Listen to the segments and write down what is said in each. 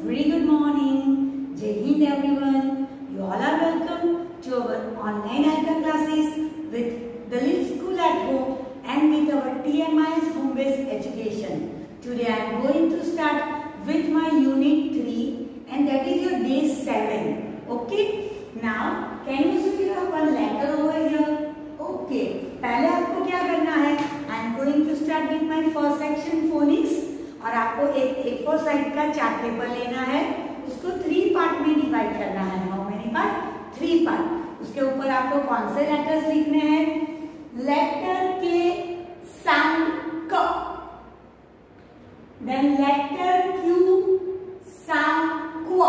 very good morning. Jai Hind everyone. You all are welcome to our online ICA classes with the Little School at Home and with our TMI's home-based education. Today I am going to start with my unit 3 and that is your day 7. Okay. Now can you see your one letter over here? Okay. पहले आपको क्या करना है? I am going to start with my first section phonics. और आपको एक A4 size का chart paper लेना है, उसको 3 पार्ट में डिवाइड करना है। How many part? 3 पार्ट। उसके ऊपर आपको कौन से लेटर्स लिखने हैं? लेटर के साउंड क, देन लेटर क्यू साउंड क्व,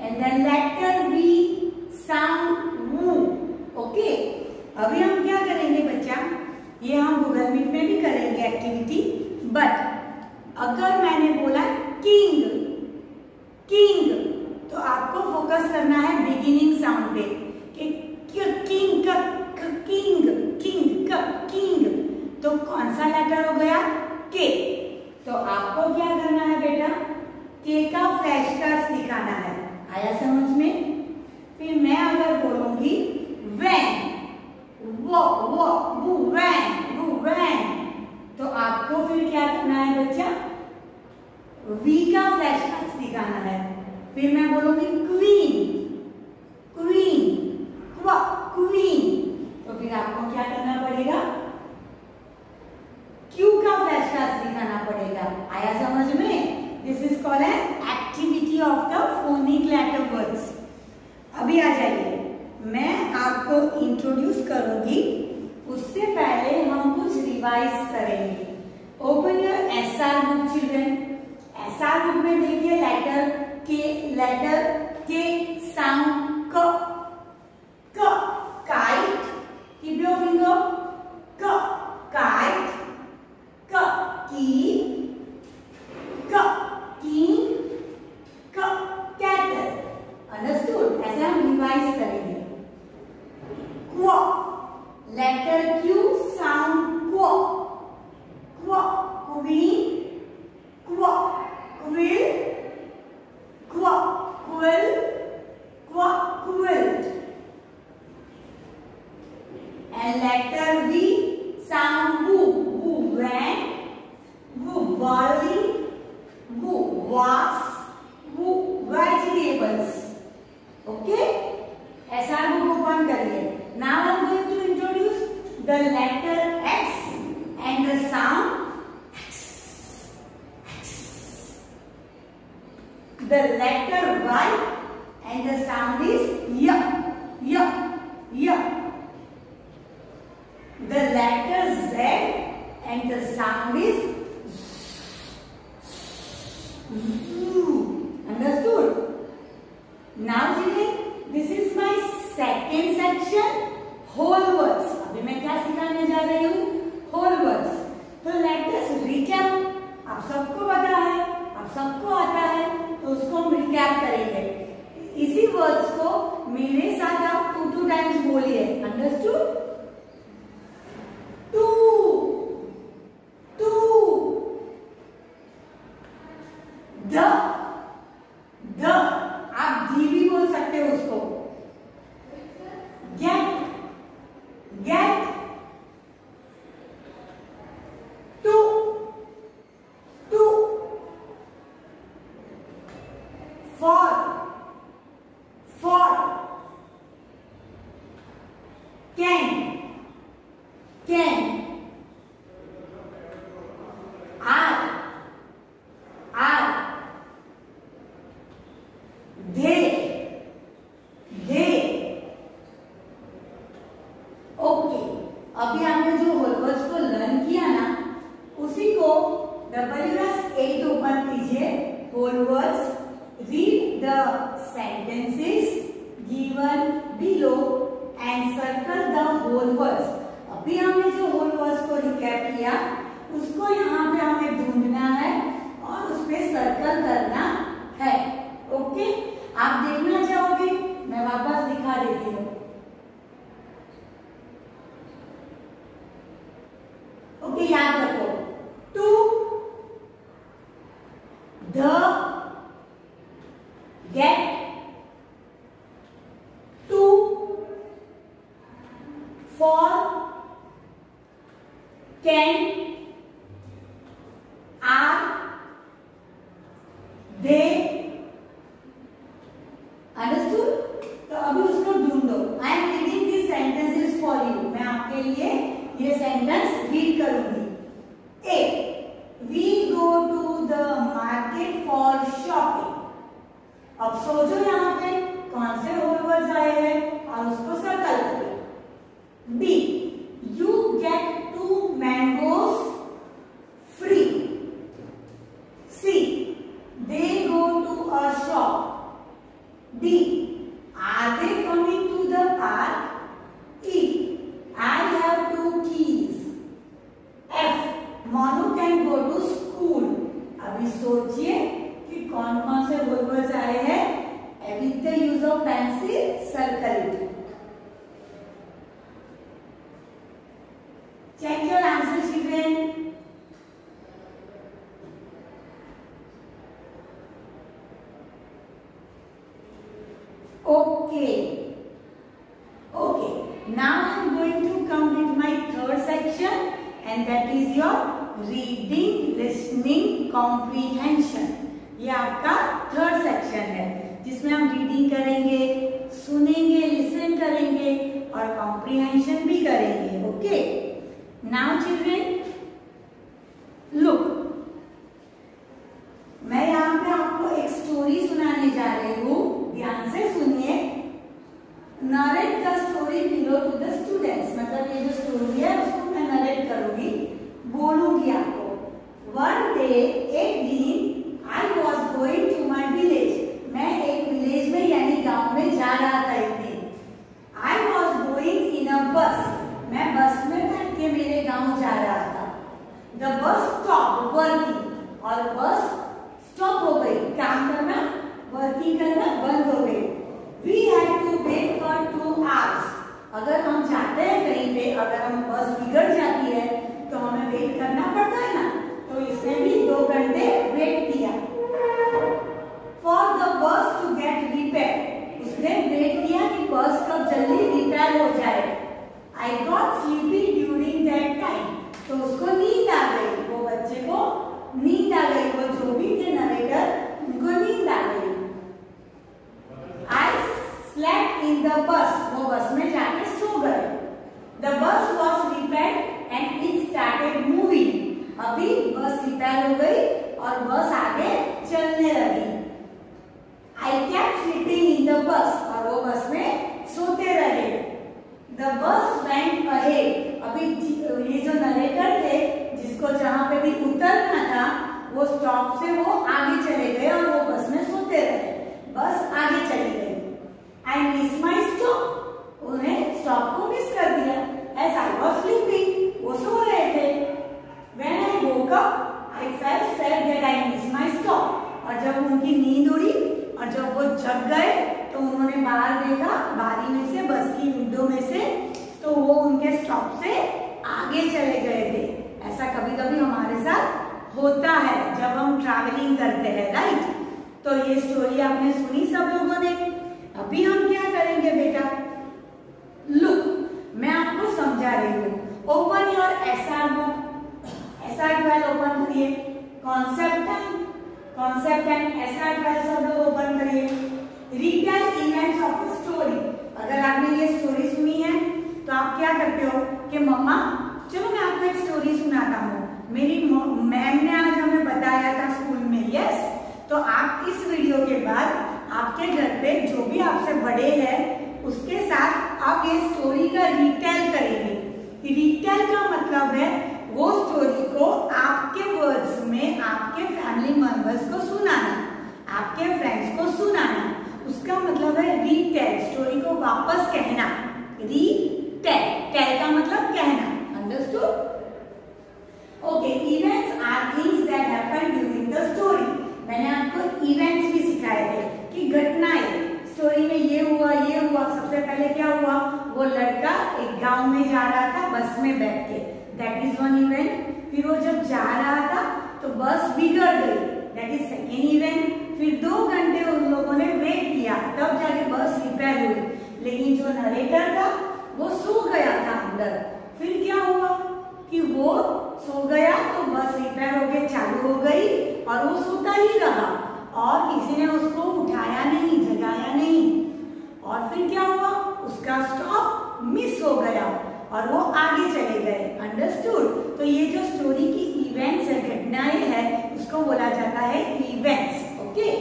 and then letter V sound वू। ओके, अभी हम क्या करेंगे बच्चा, ये हम गूगल मीट में भी करेंगे एक्टिविटी, बट अगर मैंने बोला किंग किंग तो आपको फोकस करना है बिगिनिंग साउंड पे कि किंग का किंग किंग का किंग, तो कौन सा लेटर हो गया? के। तो आपको क्या करना है बेटा? के का फ्लैश कार्ड्स दिखाना है। आया समझ में? फिर मैं अगर बोलूंगी व्हेन, वो व्हेन, तो आपको फिर क्या करना है बच्चा? वी का फ्लैश कार्ड्स दिखाना है। फिर मैं बोलूंगी क्वीन, तो फिर आपको क्या करना पड़ेगा? क्यू का फ्लैश कार्ड्स दिखाना पड़ेगा। आया समझ में? This is called an activity of the phonic letter words. अभी आ जाइए, मैं आपको इंट्रोड्यूस करूंगी, उससे पहले हम कुछ रिवाइज करेंगे। Open your SR book children. SR book में देखिए लेटर के साउंड क, kite, keep your finger, kite, cattle. Understood? ऐसे हम रिवाइज करेंगे। क्व, लेटर क्यू साउंड क्व, queen, quill, quilt, and letter V sound woo, when, barley, was, vegetables. Okay? ऐसा हम ओपन करिए। Now I am going to introduce the letter X and the sound X. The letter Y and the sound is Y. The letter Z and the sound is Z. Understood? Now children, this is my second section, whole words. अभी मैं क्या सिखाने जा रही हूँ? whole words. तो let us recap. आप सबको पता है, आप सबको आता है, तो उसको हम रिकैप करेंगे। इसी वर्ड्स को मेरे साथ आप 2 टाइम्स बोलिए। अंडरस्टूड? टू, द, आप धी भी बोल सकते हो उसको। Get, to, for, can, are, they. Okay, अभी आपने जो होल वर्ड्स को लर्न किया ना, उसी को WS8 ओपन कीजिए। Whole words, read the sentences given below and circle the whole words. अभी हमने जो होल वर्ड्स को रिकैप किया, उसको यहाँ पे हमें ढूंढना है और उस पे सर्कल करना है। ओके, आप देखना चाहोगे? मैं वापस दिखा देती हूँ। ओके, याद रखो, to, the for, can, are, they, understood? तो अभी उसको ढूंढो। I am reading this sentences for you. मैं आपके लिए ये सेंटेंस रीड करूंगी। A, we go to the market for shopping. अब सोचो यहाँ पे कौन से होल वर्ड्स आए हैं और उसको सर्कल करो। B, you get 2 mangoes free. C, they go to a shop. D, are they coming to the park? E, I have 2 keys. F, Monu can go to school. अभी सोचिए कि कौन कौन से वर्ड्स आए हैं। With the use of pencil, circle it. Check your answer, children. Okay. Now I am going to come with my third section, and that is your reading, listening, comprehension. ये आपका थर्ड सेक्शन है जिसमें हम reading करेंगे, सुनेंगे, listen करेंगे और comprehension भी करेंगे। ओके, नाउ चिल्ड्रन लुक, मैं यहाँ पे आपको एक स्टोरी सुनाने जा रही हूँ। ध्यान से सुनिए। Narrate the story below to the students. मतलब ये जो स्टोरी है उसको मैं नरेट करूंगी, बोलूंगी आपको। वन डे, एक दिन, I was going to my village. मैं एक विलेज में यानी गांव में जा रहा था एक दिन। आई वॉज गोइंग इन अ बस। मैं बस में बैठ के मेरे गांव जा रहा था। The bus stop working. और बस स्टॉप हो गई, काम करना, वर्किंग करना बंद हो गई। We had to wait for 2 hours. अगर हम जाते हैं कहीं पे, अगर हम बस बिगड़ जाती है तो हमें वेट करना पड़ता है ना, तो इसने भी 2 घंटे वेट किया। For the bus to get repaired. उसने वेट किया कि बस कब जल्दी रिपेयर हो जाए। I got sleepy during that time. तो उसको नींद आ गई, वो बच्चे को नींद आ गई, वो जो भी थे नरेटर उनको नींद आ गई। I slept in the bus. वो बस में जाके सो गए। The bus was repaired and it started moving. अभी बस रिपेयर हो गई और बस आगे चलने लगी। I kept sleeping in the bus. और वो बस में सोते रहे। The bus went ahead. अभी ये जो नरेटर थे, जिसको जहां पे भी उतरना था, वो स्टॉप से वो आगे चले गए और वो बस में सोते रहे। बस आगे चली गई। I miss my stop. उन्हें स्टॉप को मिस कर दिया। As I was sleeping, वो सो रहे थे। When I woke up, I felt sad that I missed my stop. और जब उनकी नींद उड़ी और जब वो जग गए तो उन्होंने बाहर देखा, बारी में से, बस की विंडो में से, तो वो उनके स्टॉप से आगे चले गए थे। ऐसा कभी कभी हमारे साथ होता है जब हम ट्रैवलिंग करते हैं, राइट? तो ये स्टोरी आपने सुनी सब लोगों ने। अभी हम क्या करेंगे बेटा? लुक, मैं आपको समझा रही हूँ। Open your SR book. SR 12 open करिए। कॉन्सेप्ट एंड एसआर 12 सब लोग ओपन करिए। Retail events of a story. अगर आपने ये स्टोरी सुनी है तो आप क्या करते हो कि मम्मा चलो मैं आपको एक स्टोरी सुनाता हूँ। मेरी मैम ने आज हमें बताया था स्कूल में। यस, तो आप इस वीडियो के बाद आपके घर पे जो भी आपसे बड़े हैं उसके साथ आप ये स्टोरी का रिटेल करेंगे। रिटेल का मतलब है वो स्टोरी को आपके वर्ड्स में आपके फैमिली मेंबर्स को सुनाना, आपके फ्रेंड्स को सुनाना। उसका मतलब है रीटेल, स्टोरी को वापस कहना। रीटेल, टेल का मतलब कहना। Understood? Okay, events are things that happen during the story. मैंने आपको इवेंट्स भी सिखाए थे कि घटनाएं, स्टोरी में ये हुआ, ये हुआ। सबसे पहले क्या हुआ? वो लड़का एक गांव में जा रहा था बस में बैठ के, दैट इज वन इवेंट। फिर वो जब जा रहा था तो बस बिगड़ गई, दैट इज सेकेंड इवेंट। फिर 2 घंटे उन लोगों ने वेट किया, तब जाके बस रिपेयर हुई। लेकिन जो नरेटर था वो सो गया था, ऑर्डर। फिर क्या हुआ कि वो सो गया तो बस रिपेयर होके चालू हो गई और वो सोता ही रहा और किसी ने उसको उठाया नहीं, जगाया नहीं। और फिर क्या हुआ, उसका स्टॉप मिस हो गया और वो आगे चले गए। अंडरस्टूड? तो ये जो स्टोरी की इवेंट्स है, घटनाएं है, उसको बोला जाता है events. Okay,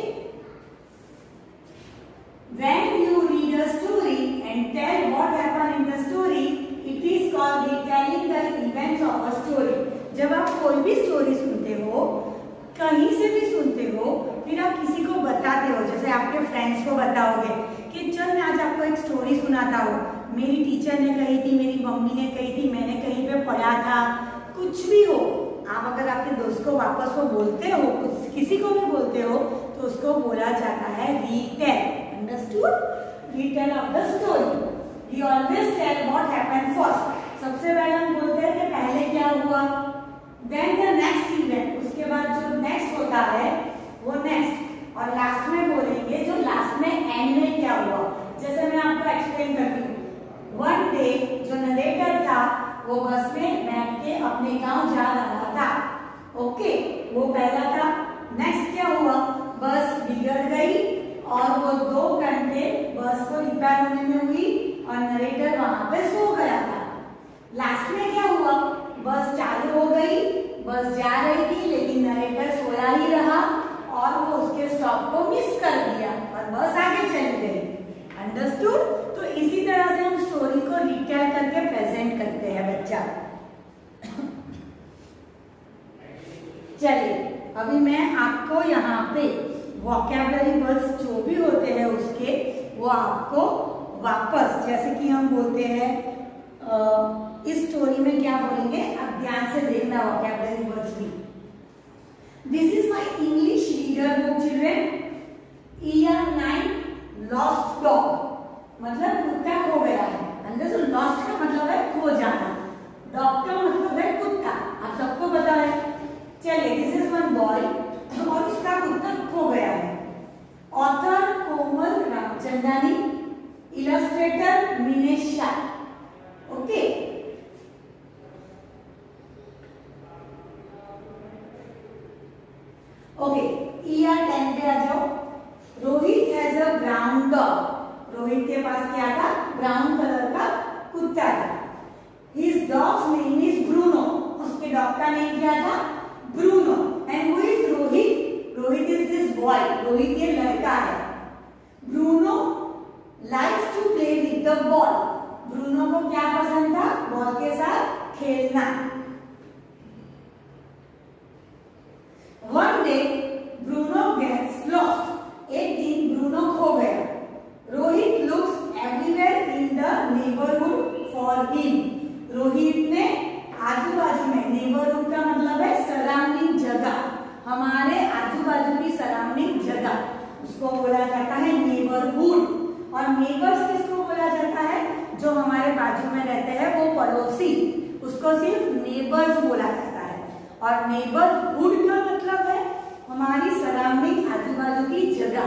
when you read a story and tell what happened in the story, it is called retelling the events of a story. जब आप कोई भी स्टोरी सुनते हो, कहीं से भी सुनते हो, फिर आप किसी को बताते हो, जैसे आपके फ्रेंड्स को बताओगे कि चल मैं आज आपको एक स्टोरी सुनाता हूँ, मेरी टीचर ने कही थी, मेरी मम्मी ने कही थी, मैंने कहीं पे पढ़ा था, कुछ भी हो। आप अगर आपके दोस्त को वापस वो बोलते हो, किसी को भी बोलते हो, तो उसको बोला जाता है retell. Understood? Retell of the story. We always tell what happened first. सबसे पहले हम बोलते हैं कि पहले क्या हुआ, देन द नेक्स्ट इवेंट, उसके बाद जो नेक्स्ट होता है वो नेक्स्ट, और लास्ट में बोलेंगे जो लास्ट में एंड में क्या हुआ। जैसे मैं आपको एक्सप्लेन करती हूँ। वन डे जो नरेटर था वो बस में बैठ के अपने गांव जा रहा था। ओके, वो पहला था। नेक्स्ट क्या हुआ, बस बिगड़ गई और वो 2 घंटे बस को रिपेयर होने में हुई और नरेटर वहां पे सो गया था। लास्ट में क्या हुआ, बस चालू हो गई, बस जा रही थी लेकिन नरेटर सोया ही रहा और वो उसके स्टॉप को मिस कर दिया और बस आगे चली गई। अंडरस्टूड? तो इसी तरह से हम स्टोरी को रिटेल करके प्रेजेंट करते हैं बच्चा। चलिए, अभी मैं आपको यहाँ पे वोकैबुलरी वर्ड्स जो भी होते हैं उसके, वो आपको वापस, जैसे कि हम बोलते हैं इस स्टोरी में क्या बोलेंगे, अब ध्यान से देखना वोकैबुलरी वर्ड्स भी। This is my English reader book children. Year 9 lost dog, मतलब कुत्ता खो गया है। अंदर से लॉस्ट का मतलब है खो जाना, डॉग का मतलब है कुत्ता, आप सबको पता है। चलिए, दिस इज वन बॉय और उसका कुत्ता खो गया है। Author Komal Ramchandani, illustrator Minesh Shah. Okay, okay, year 10 पे आ जाओ। Rohit has a brown dog. Rohit के पास क्या था, ब्राउन कलर का कुत्ता था। His dog's name is Bruno. उसके डॉग का नेम क्या था, Bruno. And who is Rohit? Rohit is this boy. Rohit ये लड़का है। Bruno likes to play with the ball. Bruno को क्या पसंद था, बॉल के साथ खेलना। One day, Bruno gets lost. एक दिन ब्रूनो खो गया। Rohit looks everywhere in the neighborhood for him. Rohit ने आजू बाजू में, नेबरहुड का मतलब है सराउंडिंग जगह, हमारे आजू बाजू की सराउंडिंग जगह, उसको बोला जाता है नेबरहुड। और नेबर्स किसको बोला जाता है, जो हमारे बाजू में रहते हैं वो पड़ोसी, उसको सिर्फ नेबर्स बोला जाता है। और नेबरहुड का मतलब है हमारी सराउंडिंग, आजू बाजू की जगह।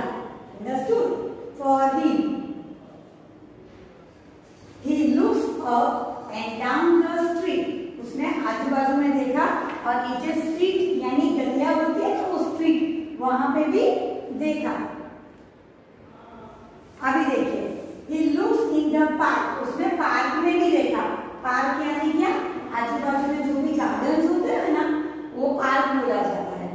Understood? For him, he looks up and down the street. उसने आजू बाजू में देखा और नीचे स्ट्रीट यानी गलियां होती है तो स्ट्रीट, वहां पे भी देखा। अभी देखिए, he looks in the park, उसने पार्क में भी देखा। पार्क यानी क्या, आजू बाजू में जो भी गार्डन्स होते हैं ना, वो पार्क बोला जाता है।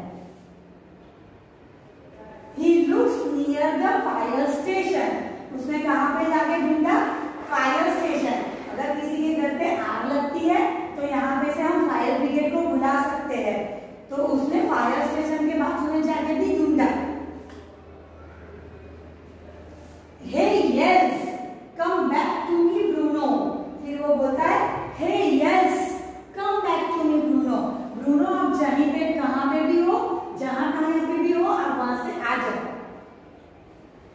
He looks near the fire station, उसने कहाँ पे जाके ढूंढा, फायर स्टेशन। अगर किसी के घर पे आग लगती है तो यहाँ पे से हम फायर ब्रिगेड को बुला सकते हैं, तो उसने फायर स्टेशन के बाजू में जाके भी ढूंढा। Hey yes, come back to me Bruno। फिर वो बोलता है Hey yes, come back to me Bruno। Bruno आप जहीं पे कहाँ पे भी हो, जहाँ कहीं पे भी हो, आप वहां से आ जाओ।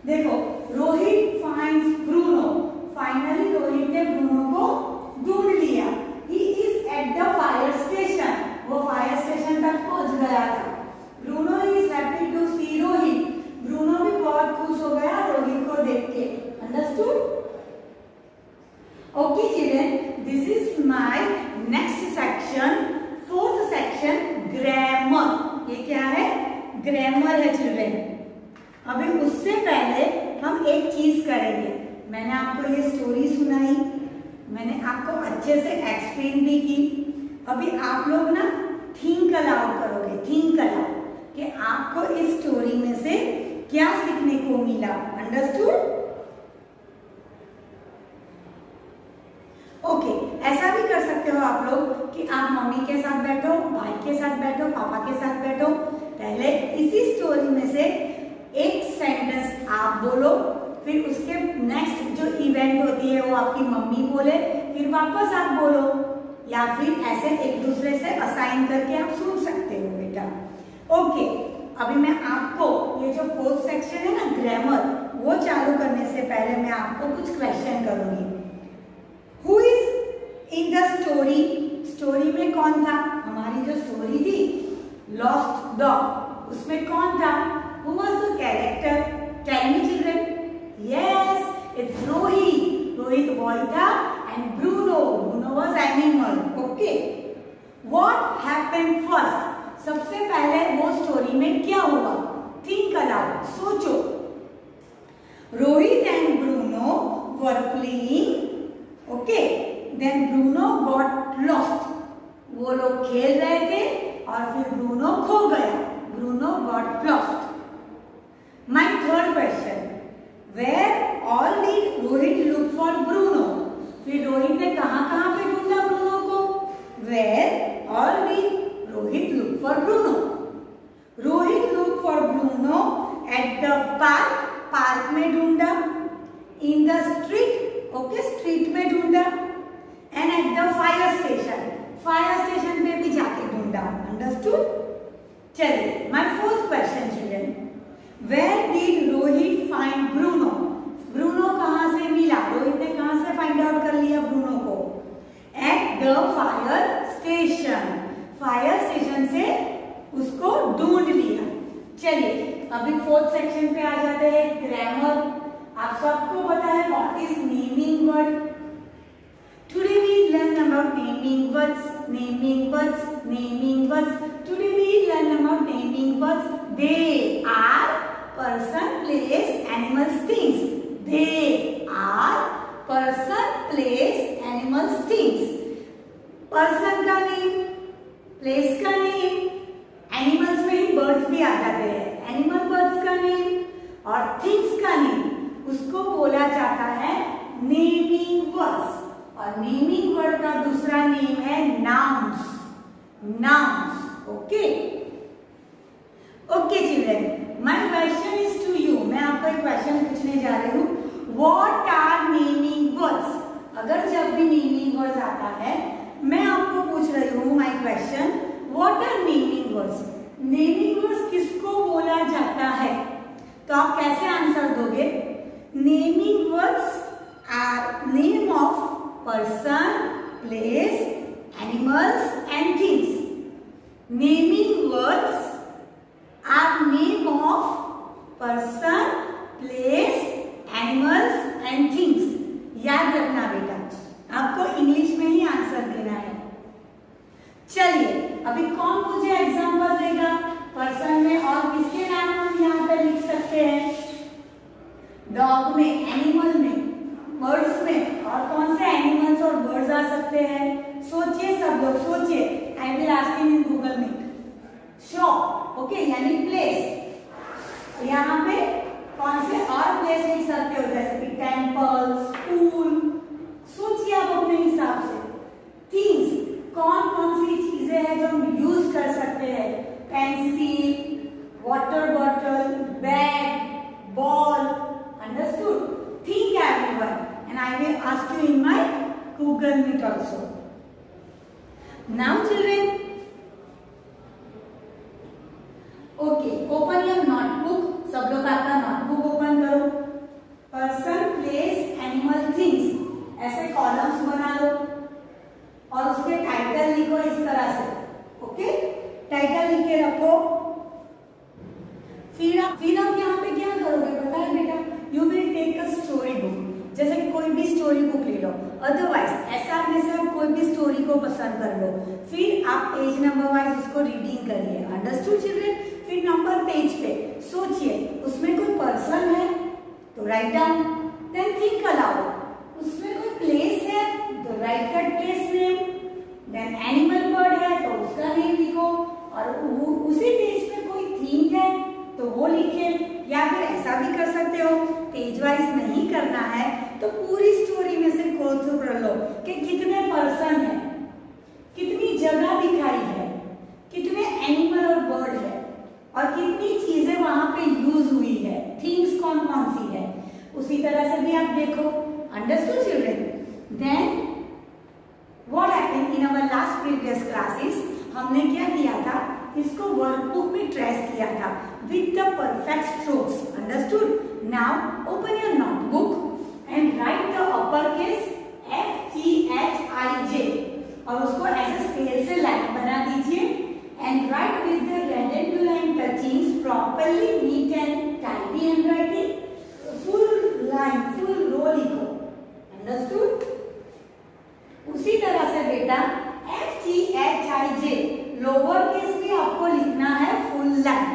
देखो, Rohit finds Bruno। Finally Rohit ने ब्रूनो को ढूंढ लिया। He is at the fire station। वो फायर स्टेशन तक पहुंच गया था। Bruno is happy to see grammar है चिल्ड्रन। अभी उससे पहले हम एक चीज करेंगे। मैंने आपको ये स्टोरी सुनाई, मैंने आपको अच्छे से एक्सप्लेन भी की। अभी आप लोग ना थिंक अलाउड करोगे, थिंक अलाउड कि आपको इस स्टोरी में से क्या सीखने को मिला। अंडरस्टूड? ओके, ऐसा भी कर सकते हो आप लोग कि आप मम्मी के साथ बैठो, भाई के साथ बैठो, पापा के साथ बैठो। पहले इसी स्टोरी में से एक सेंटेंस आप बोलो, फिर उसके नेक्स्ट जो इवेंट होती है वो आपकी मम्मी बोले, फिर वापस आप बोलो, या फिर ऐसे एक दूसरे से असाइन करके आप सुन सकते हो बेटा। ओके, अभी मैं आपको ये जो फोर्थ सेक्शन है ना ग्रामर, वो चालू करने से पहले मैं आपको कुछ क्वेश्चन करूंगी। Who is in the story? Story में कौन था? हमारी जो स्टोरी थी लॉस्ट डॉग, उसमें कौन था? Who was the character? Tell me children. Yes, it's Rohit. Rohit boy था and Bruno was animal. Okay, what happened first? सबसे पहले वो स्टोरी में क्या हुआ? थिंक अलाउड, सोचो। Rohit and Bruno were playing. Okay, then Bruno got lost. वो लोग खेल रहे थे और फिर ब्रूनो खो गया। Bruno got lost. My third question, where all did Rohit look for Bruno? फिर रोहित ने कहां पे ढूंढा ब्रूनो को? Where all did Rohit look for Bruno? Rohit look for Bruno at the park. Park में ढूंढा। In the street, okay, street में ढूंढा। And at the fire station, fire station पे भी जाके ढूंढा। अंडरस्टूड? चलिए, my fourth question children, where did Rohit find Bruno? Bruno कहां से मिला? रोहित ने कहां से फाइंड आउट कर लिया ब्रूनो को? Eight the fire station. Fire station से उसको ढूंढ लिया। चलिए, अभी फोर्थ सेक्शन पे आ जाते हैं, ग्रामर। आप सबको पता है what is naming word? Today we learn about naming words, naming words, naming words. Today we learn about naming words. They are person, place, animals, things. They are person, place, animals, things. Person का name, place का name, animals में ही birds भी आ जाते हैं, animal birds का name और things का name, उसको बोला जाता है naming words। और naming word का दूसरा नेम है nouns, nouns। Okay, okay children, My question is to you. मैं आपको एक क्वेश्चन पूछने जा रही हूँ। What are naming words? अगर जब भी naming words आता है, मैं आपको पूछ रही हूँ my question, what are naming words? Naming words किसको बोला जाता है? तो आप कैसे आंसर दोगे? Naming words are name of person, place, animals and things. Naming words are name of person, place, animals and things. याद रखना बेटा, आपको इंग्लिश में ही आंसर देना है। चलिए, अभी कौन मुझे एग्जांपल देगा पर्सन में और किसके नाम हम यहाँ पे लिख सकते हैं? डॉग में, एनिमल में, बर्ड्स में, और कौन से एनिमल्स और बर्ड्स आ सकते हैं? सोचिए सब लोग, सोचिए। I will ask in Google Meet. Shop, okay, यानी प्लेस। यहाँ पे कौन से और प्लेस लिख सकते हो? जैसे कि टेम्पल, स्कूल। सोचिए आप अपने हिसाब से। थिंग्स, कौन कौन सी चीजें हैं जो हम यूज कर सकते हैं? Pencil, water bottle, bag, ball. Understood? Think everyone and I will ask you in my Google meet also. Now children, okay, open your notebook. सब लोग आपका नोटबुक ओपन करो। पर्सन, प्लेस, एनिमल, थिंग्स, ऐसे columns बना लो और उसके title लिखो इस तरह से। ओके, टाइटल लिख के रखो। फिर आप यहाँ पे क्या करोगे पता है बेटा? You will take a story book. जैसे कोई भी स्टोरी बुक ले लो, अदरवाइज ऐसा में से आप कोई भी स्टोरी को पसंद कर लो, फिर आप पेज नंबर वाइज उसको रीडिंग करिए। Understood children? फिर नंबर पेज पे सोचिए उसमें कोई पर्सन है तो write down, then think aloud, उसमें कोई प्लेस है तो write that place name, then animal bird है तो उसका नेम लिखो, और उसी पेज पे कोई थीम है तो वो लिखे, या फिर ऐसा भी कर सकते हो पेज वाइज नहीं करना है तो पूरी स्टोरी में से गो थ्रू कर लो कि कितने पर्सन है, कितनी जगह दिखाई है, कितने एनिमल और बर्ड है और कितनी चीजें वहां पे यूज हुई है, थिंग्स कौन कौन सी है। उसी तरह से भी आप देखो। Understood children? Then what happened in our last previous classes, हमने क्या किया था, इसको वर्कबुक में ट्रेस किया था with the perfect strokes. Understood? Now open your notebook and write the upper case FGHIJ और उसको ऐसे स्केल से लाइन बना दीजिए and write with the red and blue line touchings properly neat and tidy handwriting, full line full row लिखो। Understood? उसी तरह से बेटा FGHIJ लोअर केस भी आपको लिखना है फुल लाइन।